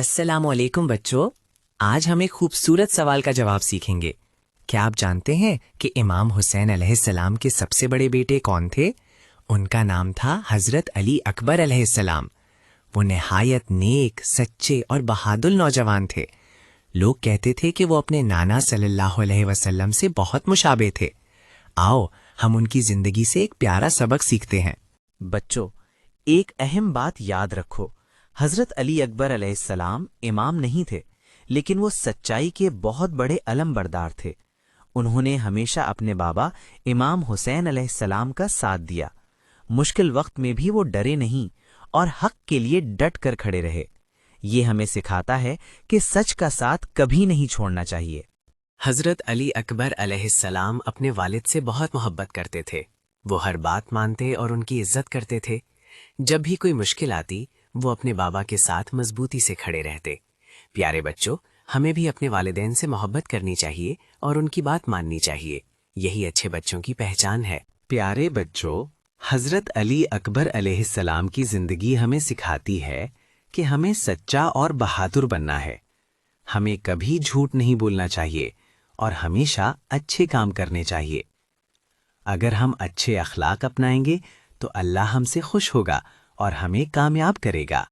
السلام علیکم بچوں، آج ہم ایک خوبصورت سوال کا جواب سیکھیں گے۔ کیا آپ جانتے ہیں کہ امام حسین علیہ السلام کے سب سے بڑے بیٹے کون تھے؟ ان کا نام تھا حضرت علی اکبر علیہ السلام۔ وہ نہایت نیک، سچے اور بہادر نوجوان تھے۔ لوگ کہتے تھے کہ وہ اپنے نانا صلی اللہ علیہ وسلم سے بہت مشابہ تھے۔ آؤ ہم ان کی زندگی سے ایک پیارا سبق سیکھتے ہیں۔ بچوں، ایک اہم بات یاد رکھو، حضرت علی اکبر علیہ السلام امام نہیں تھے، لیکن وہ سچائی کے بہت بڑے علم بردار تھے۔ انہوں نے ہمیشہ اپنے بابا امام حسین علیہ السلام کا ساتھ دیا۔ مشکل وقت میں بھی وہ ڈرے نہیں اور حق کے لیے ڈٹ کر کھڑے رہے۔ یہ ہمیں سکھاتا ہے کہ سچ کا ساتھ کبھی نہیں چھوڑنا چاہیے۔ حضرت علی اکبر علیہ السلام اپنے والد سے بہت محبت کرتے تھے۔ وہ ہر بات مانتے اور ان کی عزت کرتے تھے۔ جب بھی کوئی مشکل آتی، وہ اپنے بابا کے ساتھ مضبوطی سے کھڑے رہتے۔ پیارے بچوں، ہمیں بھی اپنے والدین سے محبت کرنی چاہیے اور ان کی بات ماننی چاہیے۔ یہی اچھے بچوں کی پہچان ہے۔ پیارے بچوں، حضرت علی اکبر علیہ السلام کی زندگی ہمیں سکھاتی ہے کہ ہمیں سچا اور بہادر بننا ہے۔ ہمیں کبھی جھوٹ نہیں بولنا چاہیے اور ہمیشہ اچھے کام کرنے چاہیے۔ اگر ہم اچھے اخلاق اپنائیں گے تو اللہ ہم سے خوش ہوگا اور ہمیں کامیاب کرے گا۔